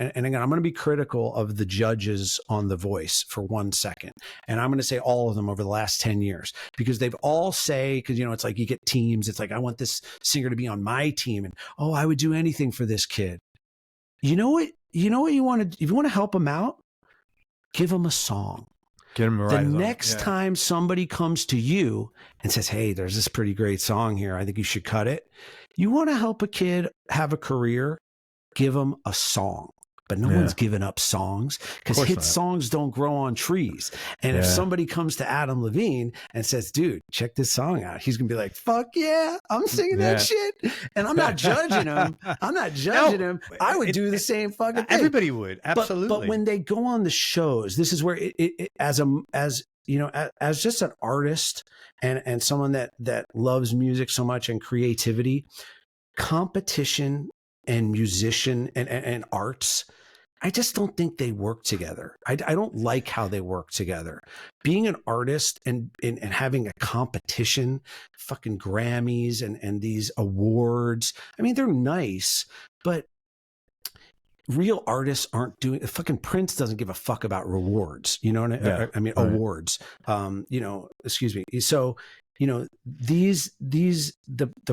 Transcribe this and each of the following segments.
and again, I'm going to be critical of the judges on The Voice for 1 second. And I'm going to say all of them over the last 10 years, because they've all say, because, you know, it's like you get teams. It's like, I want this singer to be on my team. And, oh, I would do anything for this kid. You know what you want to, if you want to help them out, give them a song. Get them right. The next time somebody comes to you and says, hey, there's this pretty great song here, I think you should cut it. You want to help a kid have a career, give them a song. But no one's giving up songs, because hit songs don't grow on trees. And if somebody comes to Adam Levine and says, dude, check this song out, he's going to be like, fuck yeah, I'm singing that shit. And I'm not judging him. Him. I would do the same fucking thing. Everybody would. Absolutely. But when they go on the shows, this is where as just an artist and someone that loves music so much and creativity, competition and musician and arts, I just don't think they work together. I don't like how they work together. Being an artist and having a competition, fucking Grammys and these awards, I mean, they're nice, but real artists aren't doing, fucking Prince doesn't give a fuck about rewards, you know what I mean? Right. Awards, excuse me. So, the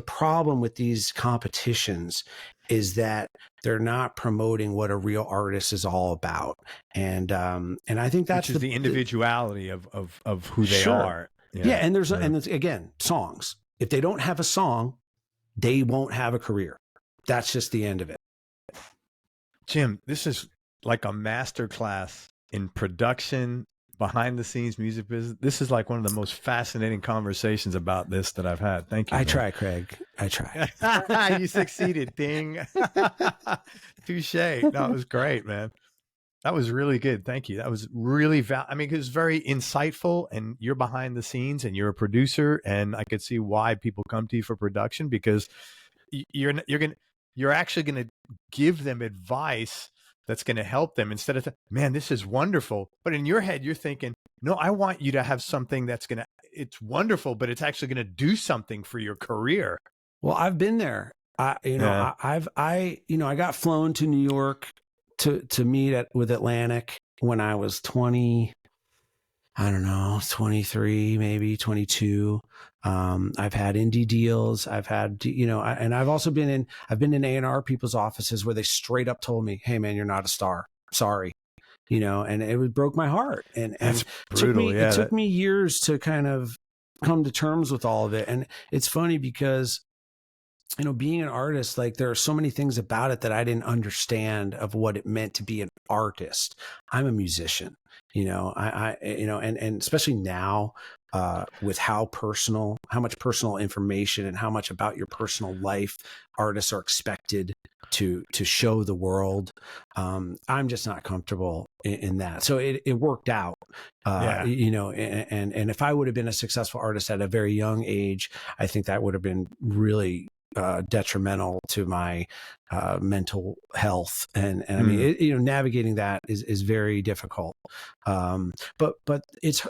problem with these competitions is that they're not promoting what a real artist is all about. And I think that's the individuality of who they are. Yeah. And there's again, songs. If they don't have a song, they won't have a career. That's just the end of it. Jim, this is like a master class in production, behind the scenes music business. This is like one of the most fascinating conversations about this that I've had. Thank you. I try, Craig. I try. You succeeded. Ding. Touche. No, it was great, man. That was really good. Thank you. That was really, I mean, it was very insightful, and you're behind the scenes and you're a producer, and I could see why people come to you for production, because you're actually going to give them advice that's going to help them, instead of, man, this is wonderful. But in your head, you're thinking, no, I want you to have something that's it's wonderful, but it's actually going to do something for your career. Well, I've been there. I got flown to New York to meet with Atlantic when I was 20, I don't know, 23, maybe 22. I've had indie deals. I've had, and I've also been in A&R people's offices where they straight up told me, hey man, you're not a star. Sorry. And it broke my heart. And that's brutal. It took me years to kind of come to terms with all of it. And it's funny because, being an artist, like there are so many things about it that I didn't understand of what it meant to be an artist. I'm a musician, and especially now, with how much personal information and how much about your personal life artists are expected to show the world. I'm just not comfortable in that. So it worked out, and if I would have been a successful artist at a very young age, I think that would have been really detrimental to my mental health. And I mean, navigating that is very difficult. But it's,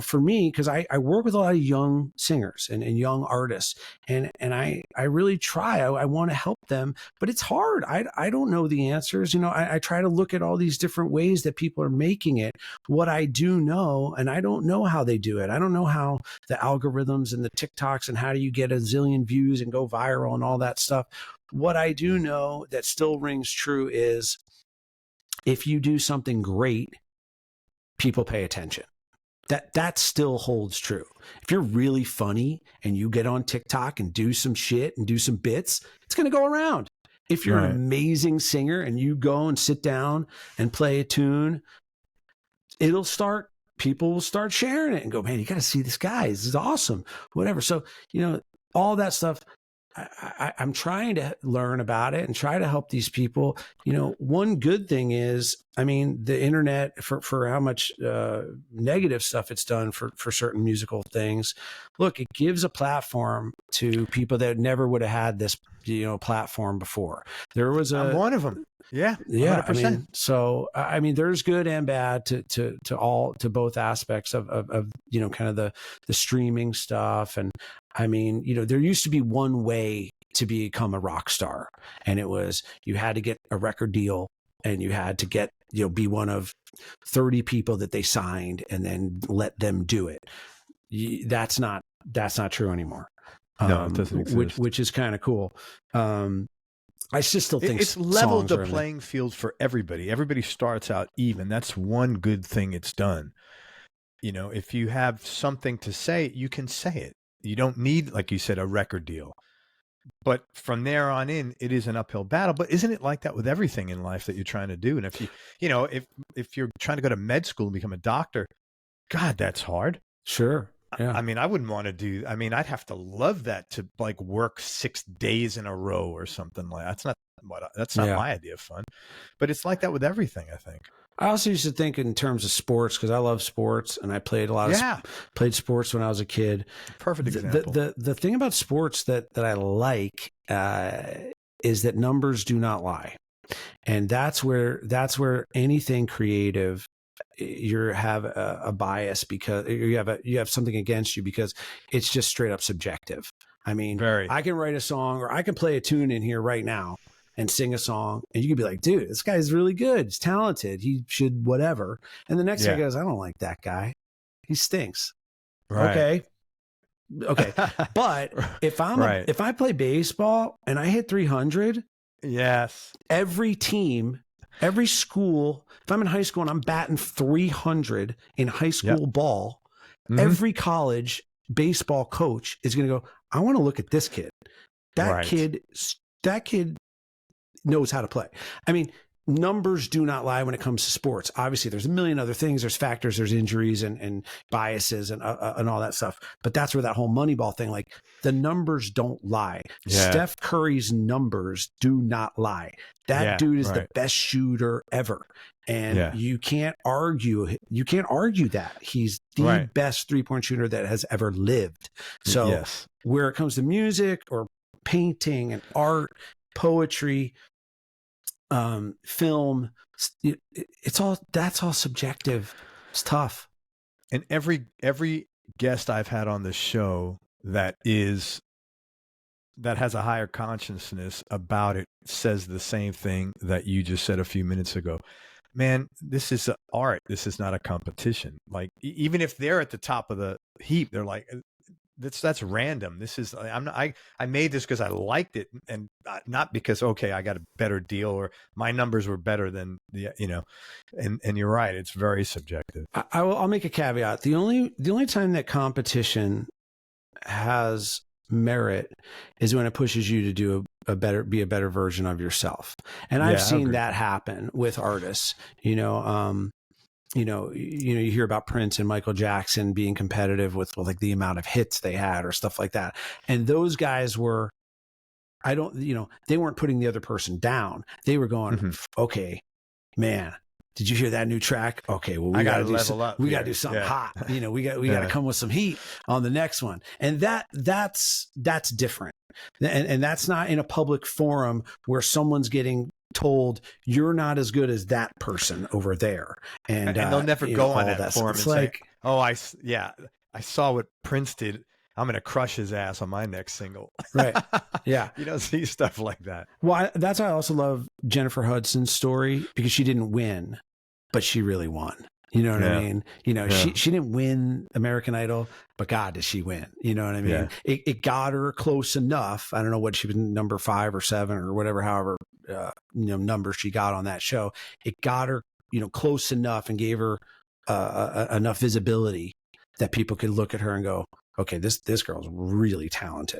for me, because I work with a lot of young singers and young artists, and I really try. I want to help them, but it's hard. I don't know the answers. I try to look at all these different ways that people are making it. What I do know, and I don't know how they do it. I don't know how the algorithms and the TikToks and how do you get a zillion views and go viral and all that stuff. What I do know that still rings true is if you do something great, people pay attention. That still holds true. If you're really funny and you get on TikTok and do some shit and do some bits, it's going to go around. If you're an amazing singer and you go and sit down and play a tune, people will start sharing it and go, man, you got to see this guy. This is awesome. Whatever. So, all that stuff, I'm trying to learn about it and try to help these people. One good thing is, I mean, the internet, for how much negative stuff it's done for certain musical things. Look, it gives a platform to people that never would have had this, platform before. I'm one of them. Yeah. 100%. Yeah. I mean, there's good and bad to both aspects of kind of the streaming stuff. And I mean, there used to be one way to become a rock star, and it was, you had to get a record deal and you had to get, be one of 30 people that they signed and then let them do it. That's not true anymore. No, it doesn't exist. Which is kind of cool. I just still think it's leveled the playing field for everybody. Everybody starts out even. That's one good thing it's done. If you have something to say, you can say it. You don't need, like you said, a record deal. But from there on in, it is an uphill battle. But isn't it like that with everything in life that you're trying to do? And if if you're trying to go to med school and become a doctor, God, that's hard. Sure. Yeah. I mean, I wouldn't want to do. I mean, I'd have to love that to like work 6 days in a row or something like that. That's not my idea of fun. But it's like that with everything, I think. I also used to think in terms of sports because I love sports and I played a lot of played sports when I was a kid. Perfect example. The thing about sports that I like is that numbers do not lie, and that's where anything creative you have a bias because you have something against you because it's just straight up subjective. I mean, I can write a song or I can play a tune in here right now and sing a song, and you could be like, dude, this guy's really good. He's talented. He should whatever. And the next guy goes, I don't like that guy. He stinks. Right. Okay. But if if I play baseball and I hit 300, yes, every team, every school, if I'm in high school and I'm batting 300 in high school ball, every college baseball coach is going to go, I want to look at this kid. That kid knows how to play. I mean, numbers do not lie when it comes to sports. Obviously, there's a million other things. There's factors, there's injuries and biases and all that stuff. But that's where that whole Moneyball thing, like the numbers don't lie. Yeah. Steph Curry's numbers do not lie. That dude is the best shooter ever. And you can't argue. You can't argue that he's the best 3-point shooter that has ever lived. So where it comes to music or painting and art, poetry, film, that's all subjective. It's tough. And every guest I've had on the show that has a higher consciousness about it says the same thing that you just said a few minutes ago. Man, this is art. This is not a competition. Like even if they're at the top of the heap, they're like, that's random. This is, I made this because I liked it and not because, I got a better deal or my numbers were better than and you're right. It's very subjective. I'll make a caveat. The only time that competition has merit is when it pushes you to do be a better version of yourself. And I've seen that happen with artists, you hear about Prince and Michael Jackson being competitive with like the amount of hits they had or stuff like that. And those guys were, they weren't putting the other person down. They were going, okay, man, did you hear that new track? Okay, well, we got to level up. We got to do something hot. We got to come with some heat on the next one. And that's different. And that's not in a public forum where someone's getting told you're not as good as that person over there. And they'll never go on that forum and like, say, I saw what Prince did. I'm going to crush his ass on my next single. Right. Yeah. You don't see stuff like that. Well, that's why I also love Jennifer Hudson's story because she didn't win, but she really won. You know what I mean? She didn't win American Idol, but God, did she win? You know what I mean? Yeah. It got her close enough. I don't know what she was, number 5 or 7 or whatever, however, number she got on that show. It got her, close enough and gave her enough visibility that people could look at her and go, okay, this girl's really talented.